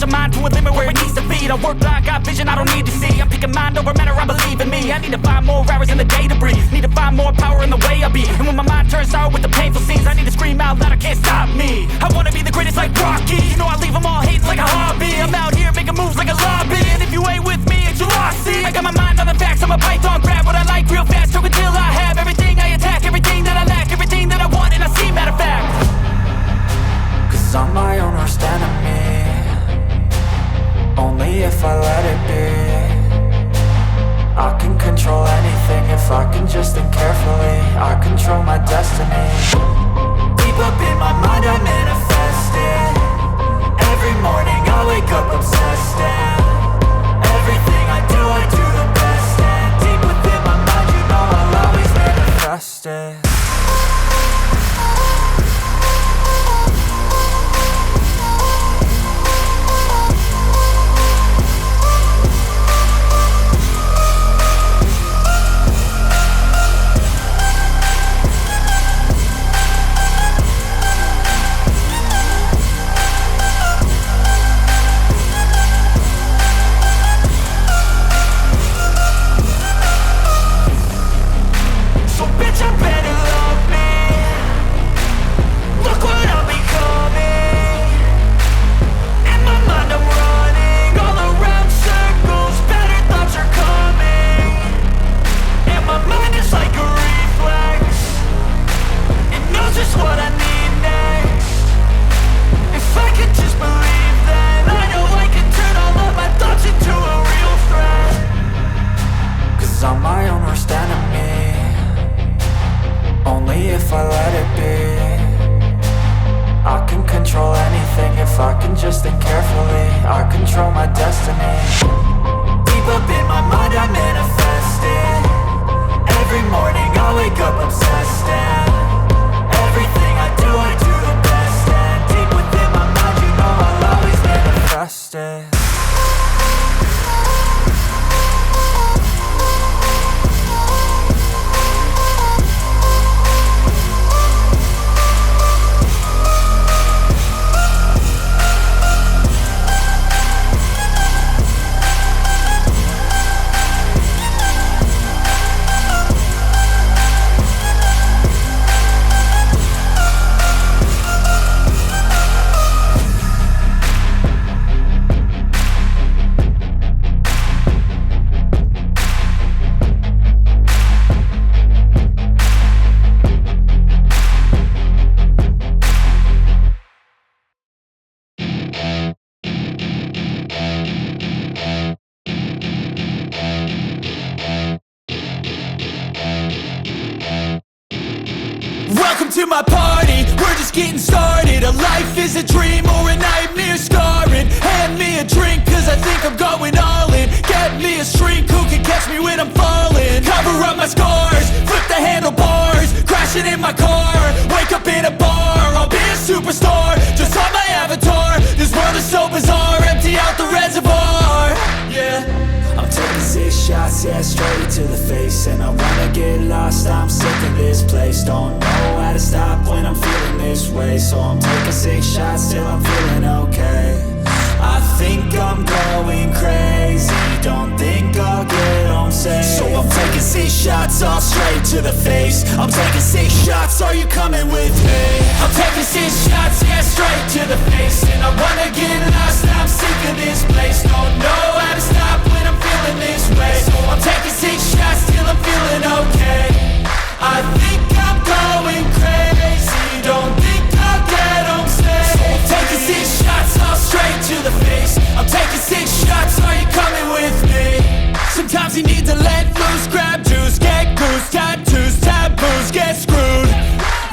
my mind to a limit where it needs to be. I work blind, got vision I don't need to see. I'm picking mind over matter, I believe in me. I need to find more hours in the day to breathe. Need to find more power in the way I be. And when my mind turns sour with the painful scenes, I need to scream out loud, I can't stop me. I wanna be the greatest like Rocky. You know I leave them all hating like a hobby. I'm out here making moves like a lobby. And if you ain't with me, it's your loss, see. I got my mind on the facts, I'm a python, grab what I like real fast. Choke until I have everything I attack, everything that I lack, everything that I want and I see, matter of fact. Cause I'm my own worst enemy, only if I let it be. I can control anything if I can just think carefully. I control my destiny. Deep up in my mind I manifest it. Every morning I wake up obsessed, and everything I do the best. And deep within my mind you know I'll always manifest it. I'm my own worst enemy, only if I let it be. I can control anything if I can just think carefully. I control my destiny. Deep up in my mind I manifest it. Every morning I wake up obsessed, and everything I do the best. And deep within my mind you know I'll always manifest it. Welcome to my party, we're just getting started. A life is a dream or a nightmare scarring. Hand me a drink cause I think I'm going all in. Get me a shrink who can catch me when I'm falling. Cover up my scars, flip the handlebars. Crashing in my car, wake up in a bar. I'll be a superstar, just on my avatar. This world is so bizarre, empty out the reservoir. Yeah, I'm taking 6 shots, yeah, straight to the face. And I wanna get lost, I'm sick of this place. Don't know how to stop when I'm feeling this way. So I'm taking 6 shots till I'm feeling okay. I think I'm going crazy, don't think I'll get home safe. So I'm taking 6 shots, all straight to the face. I'm taking 6 shots, are you coming with me? I'm taking 6 shots, yeah, straight to the face. And I wanna get lost, I'm sick of this place. Don't know how to stop when I'm feeling this way. So I'm taking 6 shots till I'm feeling okay. I think I'm going crazy, don't think I'll get home safe. So I'm taking 6 shots, all straight to the face. I'm taking 6 shots, are you coming with me? Sometimes you need to let loose, grab juice, get goose, tattoos, taboos, get screwed.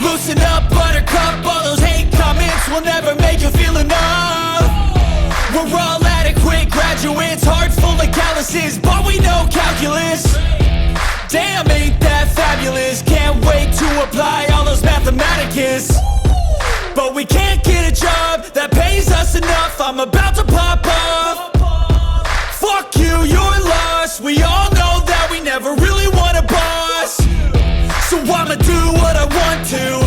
Loosen up, buttercup, all those hate comments will never make you feel enough. We're all adequate graduates, heart full of calluses, but we know calculus. Damn, ain't that fabulous? Can't wait to apply all those mathematicus. But we can't get a job that pays us enough. I'm about to pop off. Fuck you, you're lost. We all know that we never really want a boss. So I'ma do what I want to,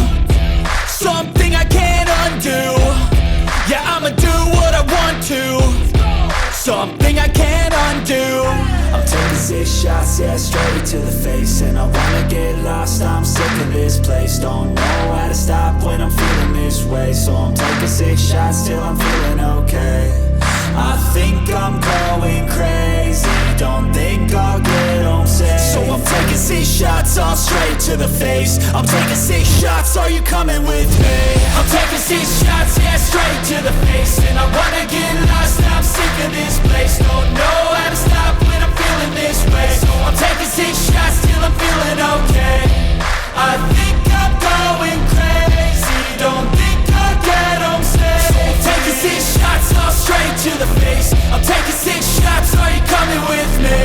something I can't undo. Yeah, I'ma do what I want to. 6 shots, yeah, straight to the face. And I wanna get lost, I'm sick of this place. Don't know how to stop when I'm feeling this way. So I'm taking 6 shots till I'm feeling okay. I think I'm going crazy, don't think I'll get home safe. So I'm taking 6 shots, all straight to the face. I'm taking 6 shots, are you coming with me? I'm taking 6 shots, yeah, straight to the face. And I wanna get lost, I'm sick of this place. Don't know how to stop when I'm feeling this way. So I'm taking 6 shots till I'm feeling okay. I think I'm going crazy, don't think I'll get home safe. So I'm taking 6 shots, all straight to the face. I'm taking 6 shots, are you coming with me?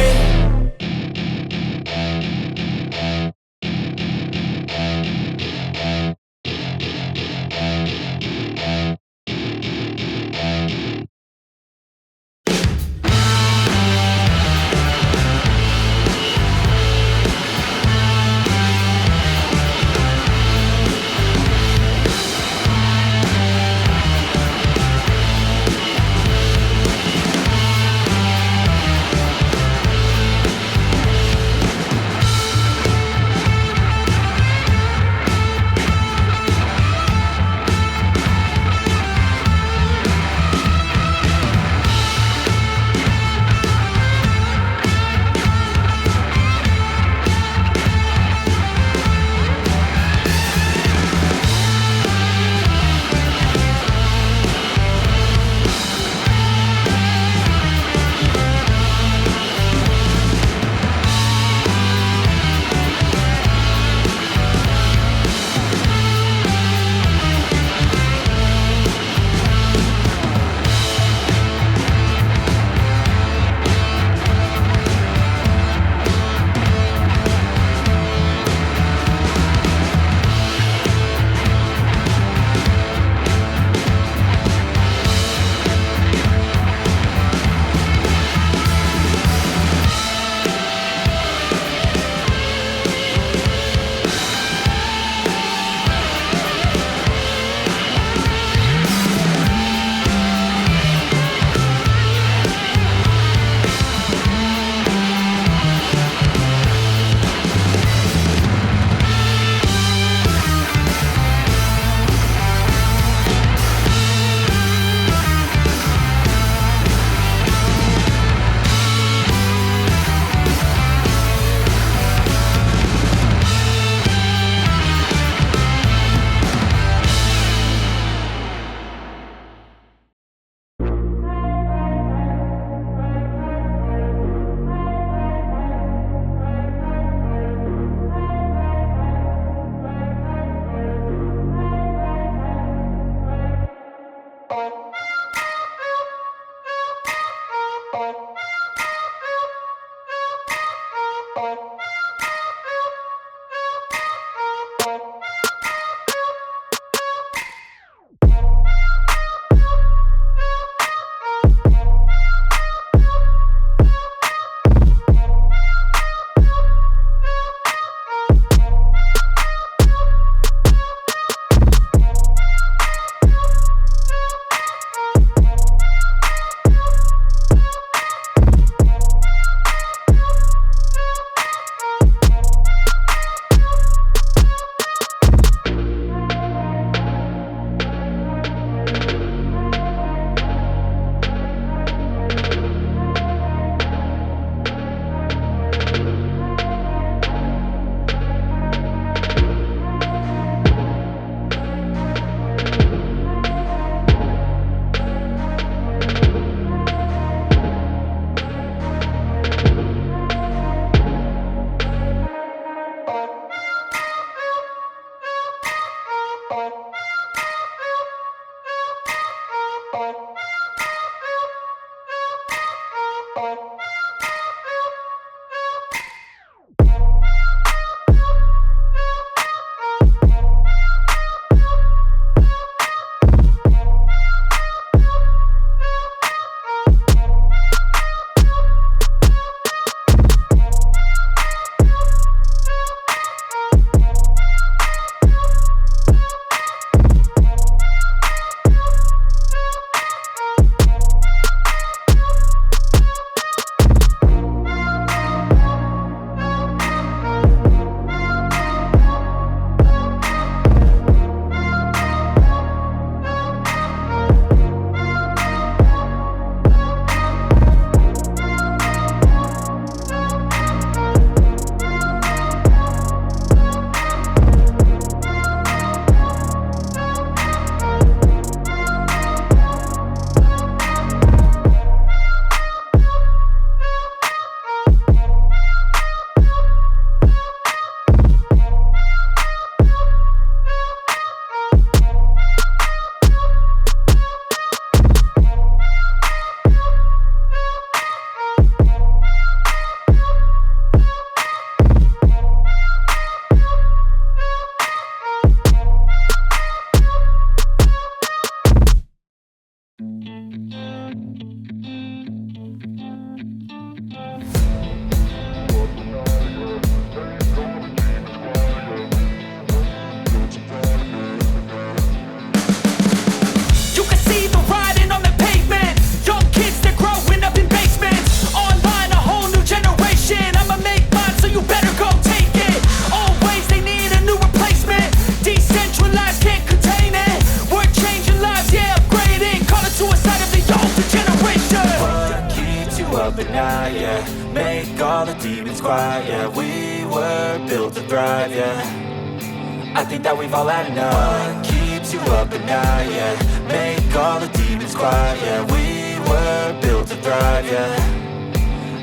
all the demons quiet, yeah. We were built to thrive, yeah. I think that we've all had enough. What keeps you up at night, yeah. Make all the demons quiet, yeah. We were built to thrive, yeah.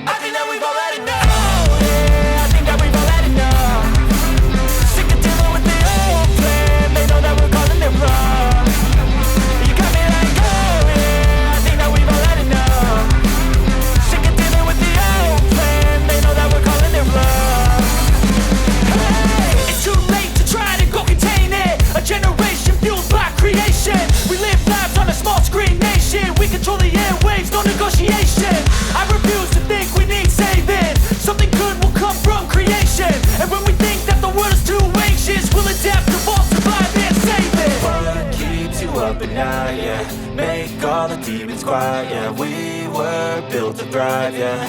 I think that we've all had enough. Oh yeah, I think that we've all had enough. Sick of dealing with the old plan. They know that we're calling it wrong. You got me like, oh yeah, I think that we've all had enough. Sick of dealing with the old plan. They know that we're calling it wrong. Hey, it's too late to try to go contain it. A generation fueled by creation. We live lives on a small screen nation. We control the airwaves, no negotiation. I refuse to think we need saving. Something good will come from creation. And when we think that the world is too anxious, we'll adapt, evolve, survive and save it. What keeps you up at night, yeah. Make all the demons quiet, yeah. We were built to thrive, yeah.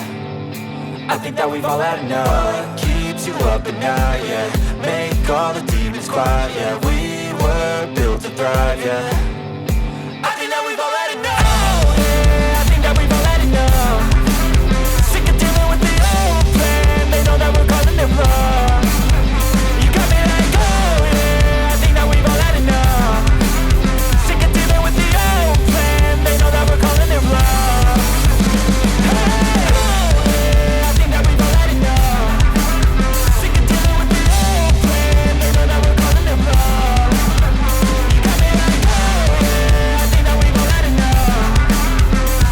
I think that we've all had enough. What keeps you up at night, yeah. Make all the demons quiet, yeah. We were built to thrive, yeah. I think that we've all had enough. Oh yeah, I think that we've all had enough. Sick of dealing with the old plan. They know that we're calling it wrong. You got me like, oh yeah, I think that we've all had enough. Sick of dealing with the old plan. They know that we're calling it wrong. Hey, oh yeah, I think that we've all had enough. Sick of dealing with the old plan. They know that we're calling it wrong. You got me like, oh yeah, I think that we've all had enough.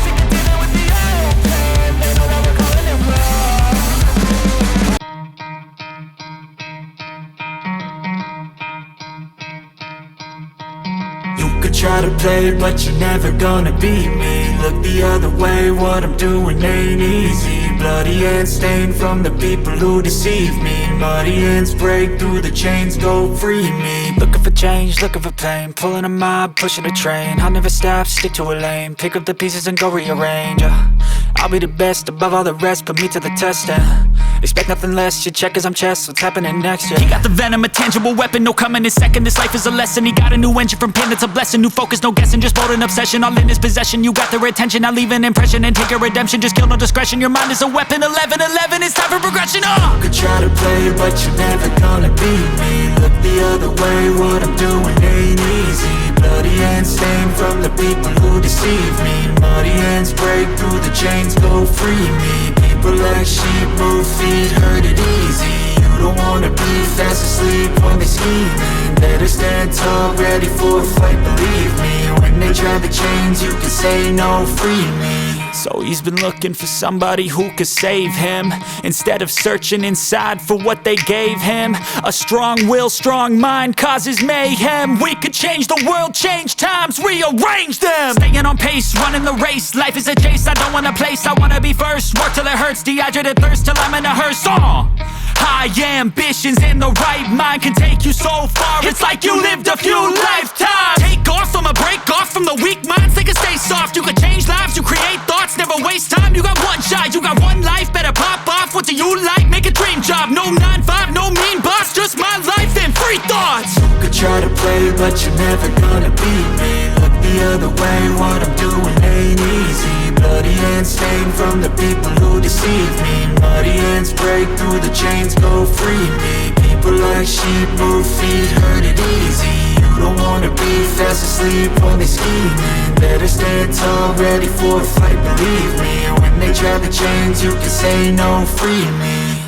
Sick of dealing with the old plan. They know that we're calling it wrong. You could try to play, but you're never gonna beat me. Look the other way, what I'm doing ain't easy. Bloody hands stained from the people who deceive me. Muddy hands break through the chains, go free me. Looking for change, looking for pain. Pulling a mob, pushing a train. I'll never stop, stick to a lane. Pick up the pieces and go rearrange. I'll be the best above all the rest, put me to the test and expect nothing less. You check as I'm chess, what's happening next, yeah. He got the venom, a tangible weapon, no coming in second. This life is a lesson, he got a new engine from pain, that's a blessing. New focus, no guessing, just bold and obsession. All in his possession, you got their attention. I'll leave an impression and take your redemption. Just kill, no discretion, your mind is a weapon. 11-11, it's time for progression, You could try to play, but you're never gonna beat me. Look the other way, what I'm doing ain't easy. Bloody hands stained from the people who deceive me. Muddy hands break through the chains, go free me. People like sheep, move feet, hurt it easy. You don't wanna be fast asleep when they're scheming. Better stand tall, ready for a fight, believe me. When they try the chains, you can say no, free me. So he's been looking for somebody who could save him, instead of searching inside for what they gave him. A strong will, strong mind causes mayhem. We could change the world, change times, rearrange them. Staying on pace, running the race. Life is a chase, I don't want a place, I wanna be first. Work till it hurts, dehydrated thirst till I'm in a hearse. High ambitions in the right mind can take you so far. It's like you lived a few lifetimes. Take off from a break off from the weak minds. They can stay soft, you can change lives, you create thoughts. Never waste time, you got one shot, you got one life. Better pop off, what do you like? Make a dream job, no 9-5, no mean boss. Just my life and free thoughts. You could try to play, but you're never gonna beat me. Look the other way, what I'm doing ain't easy. Bloody hands stained from the people who deceive me. Muddy hands break through the chains, go free me. People like sheep, move feet, hurt it easy. You don't wanna be fast asleep when they're scheming. Better stand tall, ready for a fight, believe me. When they try the chains, you can say no, free me.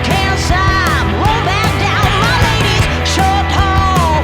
Can't stop, roll back down, my ladies, short, tall,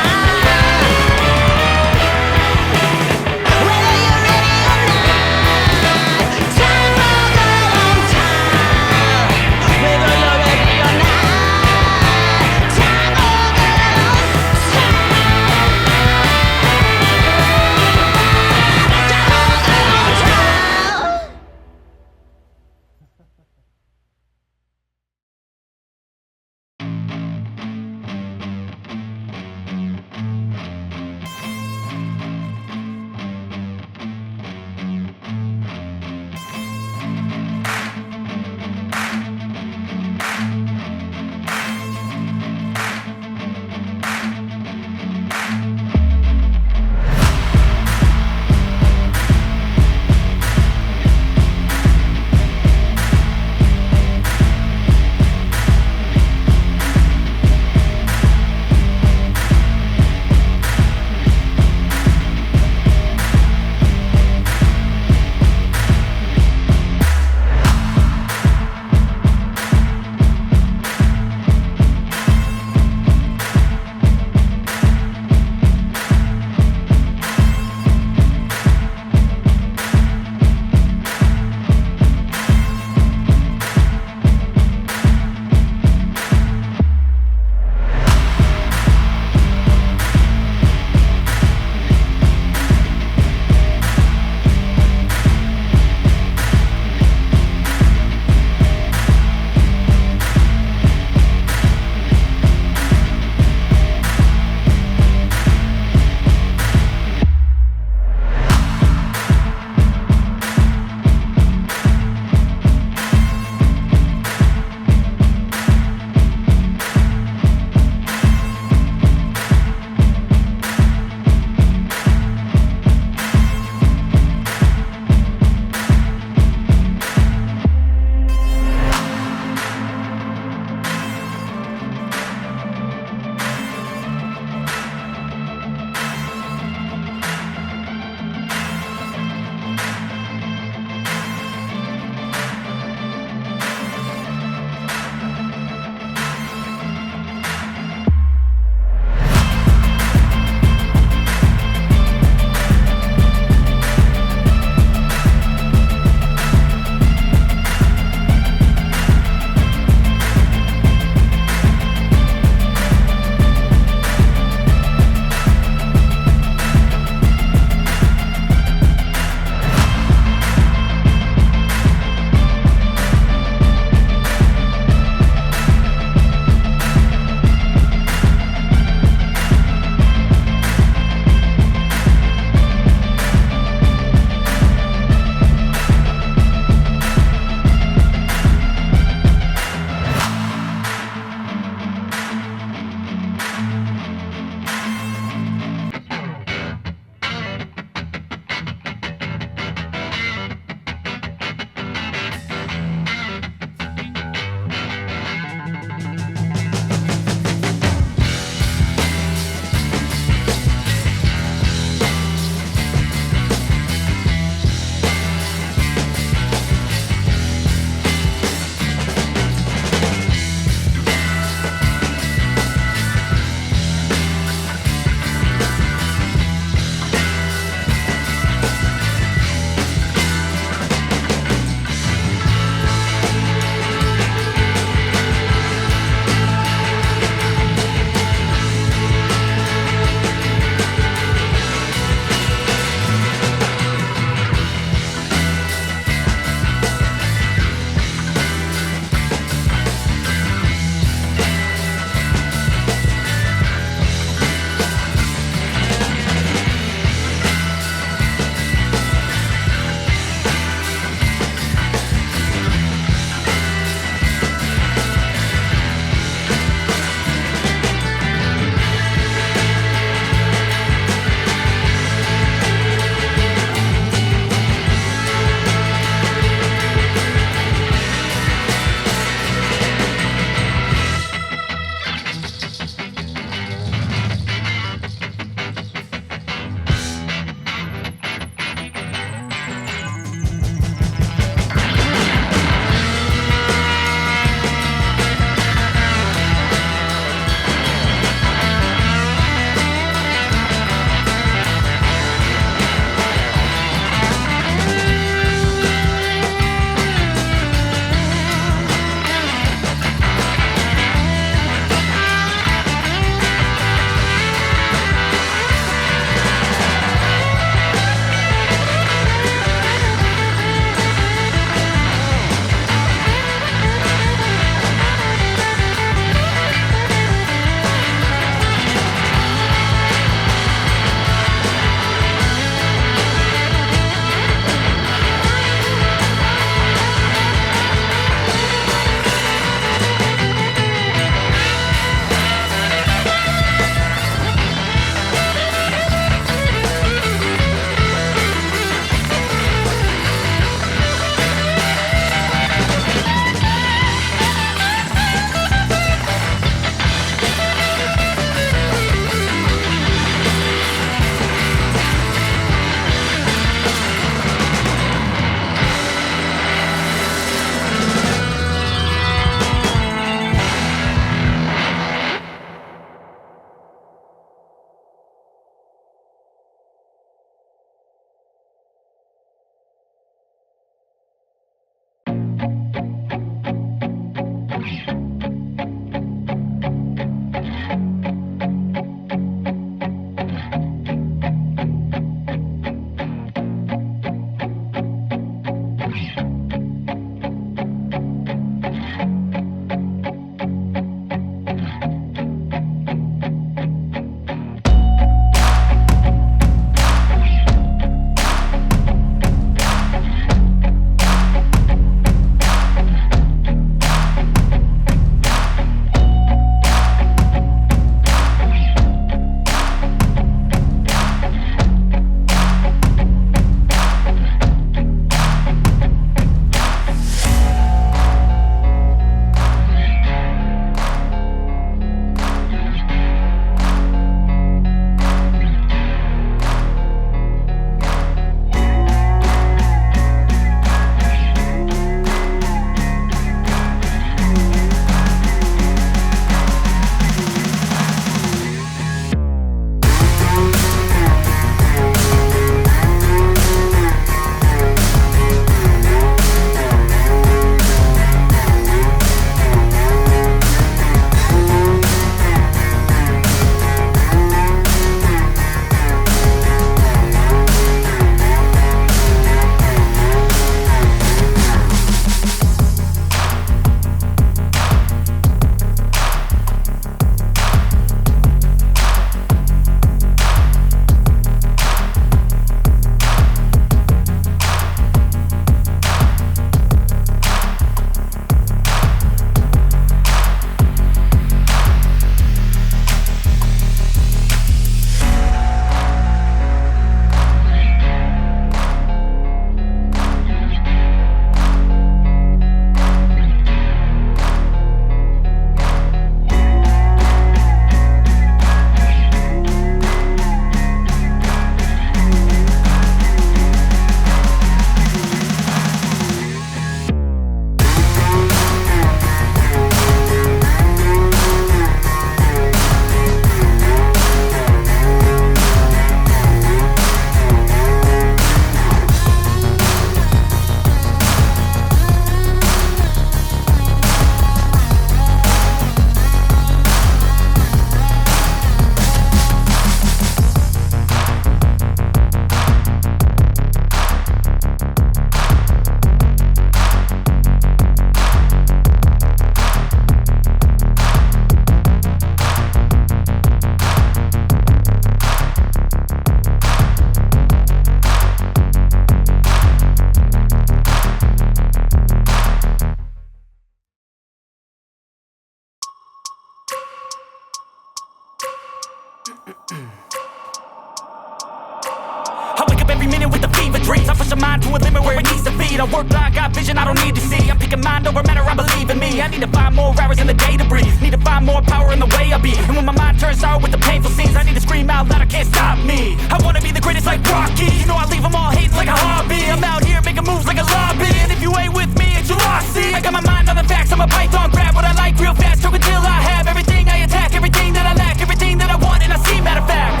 every minute with the fever dreams. I push my mind to a limit where it needs to be. I work blind, got vision I don't need to see. I'm picking mind over matter, I believe in me. I need to find more hours in the day to breathe. Need to find more power in the way I be. And when my mind turns sour with the painful scenes, I need to scream out loud, I can't stop me. I wanna be the greatest like Rocky. You know I leave them all hating like a hobby. I'm out here making moves like a lobby. And if you ain't with me, it's your loss. See, I got my mind on the facts, I'm a python, grab what I like real fast. Choke until I have everything I attack, everything that I lack, everything that I want, and I see, matter of fact.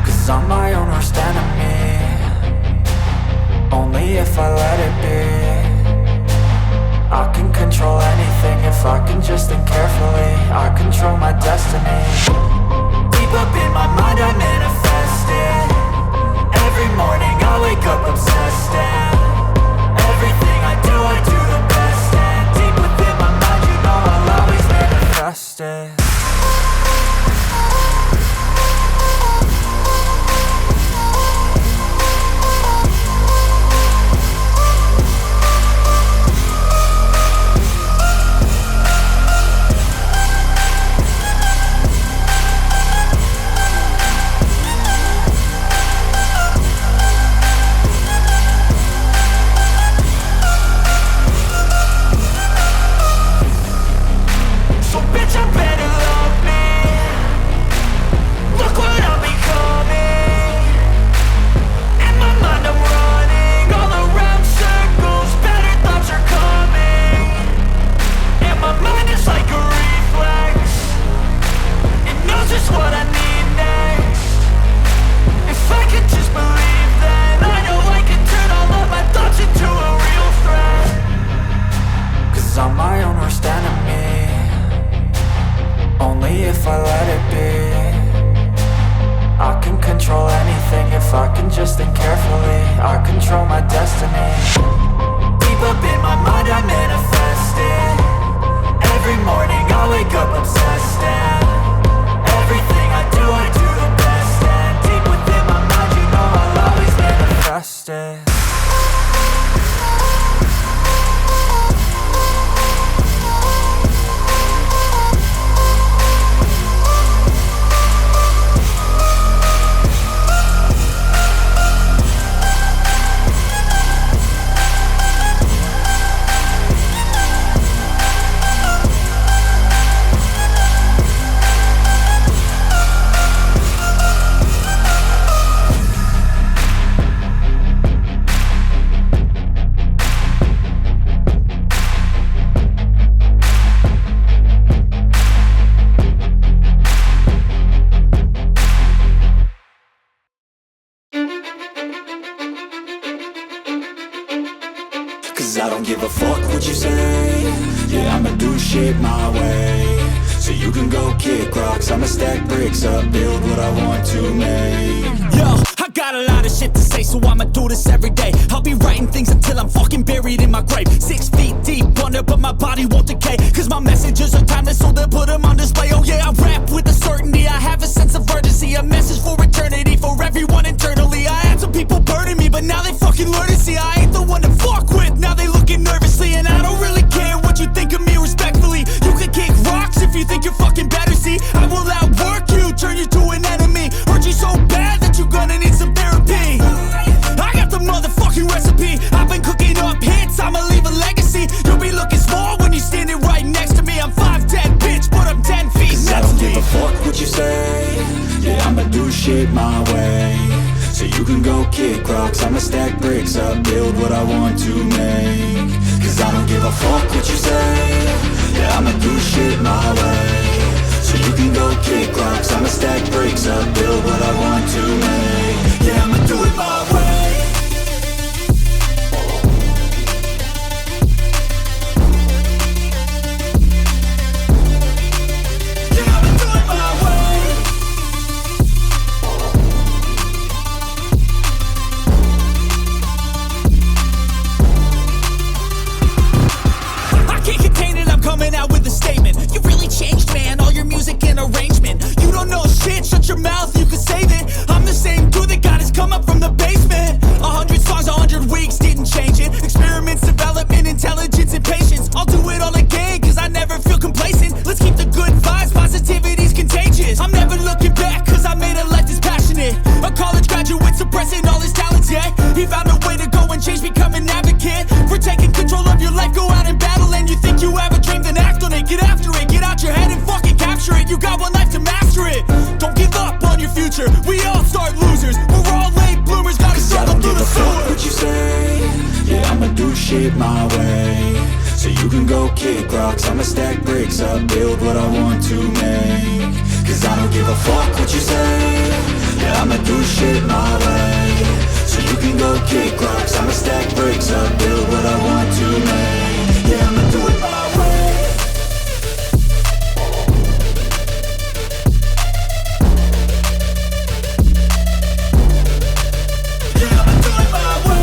Cause I'm my own worst enemy. Only if I let it be. I can control anything if I can just think carefully. I control my destiny. Deep up in my mind I manifest it. Every morning I wake up obsessed, and everything I do the best. And deep within my mind you know I'll always manifest it. Cause I don't give a fuck what you say. Yeah, I'ma do shit my way. So you can go kick rocks, I'ma stack bricks up, build what I want to make. Yo, I got a lot of shit to say, so I'ma do this every day. I'll be writing things until I'm fucking buried in my grave. 6 feet deep under, but my body won't decay. Cause my messages are timeless, so they'll put them on display. Oh yeah, I rap with a certainty, I have a sense of urgency. A message for eternity, for everyone internally. I had some people burning me, but now they fucking learn to see I ain't the one to fuck with, now they looking nervously. And I don't really care what you think of me, respectfully. You can kick rocks if you think you're fucking better, see. I will outwork you, turn you to an enemy. Hurt you so bad that you're gonna need some therapy. I got the motherfucking recipe, I've been cooking up hits, I'ma leave a legacy. You'll be looking small when you're standing right next to me. I'm 5'10", bitch, but I'm 10 feet. Cause I don't give a fuck what you say. Yeah, I'ma do shit my way. So you can go kick rocks, I'ma stack bricks up, build what I want to make. Cause I don't give a fuck what you say. Yeah, I'ma do shit my way. So you can go kick rocks, I'ma stack bricks up, build what I want to make. Yeah, I'ma do it my way. Changed, man, all your music and arrangement. You don't know shit, shut your mouth, you can save it. and change, become an advocate for taking control of your life. Go out and battle, and you think you have a dream, then act on it. Get after it, get out your head and fucking capture it. You got one life to master it. Don't give up on your future, we all start losers. We're all late bloomers, gotta struggle through the sewer. What you say, yeah, I'ma do shit my way. So you can go kick rocks, I'ma stack bricks up, build what I want to make. Cause I don't give a fuck what you say, yeah, I'ma do shit my way. So you can go kick rocks, I'ma stack bricks up, build what I want to make. Yeah, I'ma do it my way. Yeah, I'ma do it my way.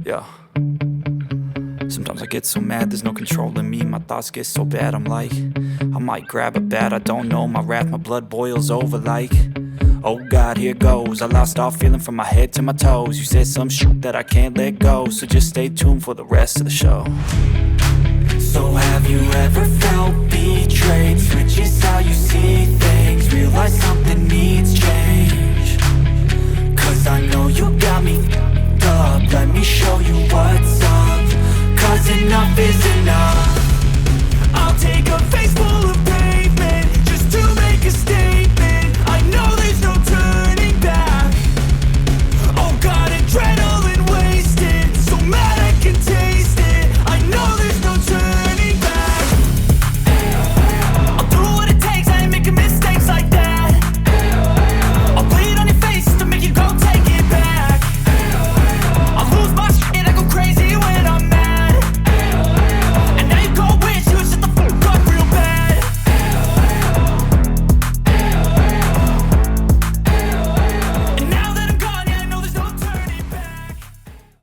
Yeah. Sometimes I get so mad, there's no controlling me. My thoughts get so bad, I'm like, I might grab a bat, I don't know. My wrath, my blood boils over like, oh God, here goes. I lost all feeling from my head to my toes. You said some shit that I can't let go, so just stay tuned for the rest of the show. So have you ever felt betrayed? Switches how you see things, realize something needs change. Cause I know you got me f***ed up, let me show you what's up. Cause enough is enough.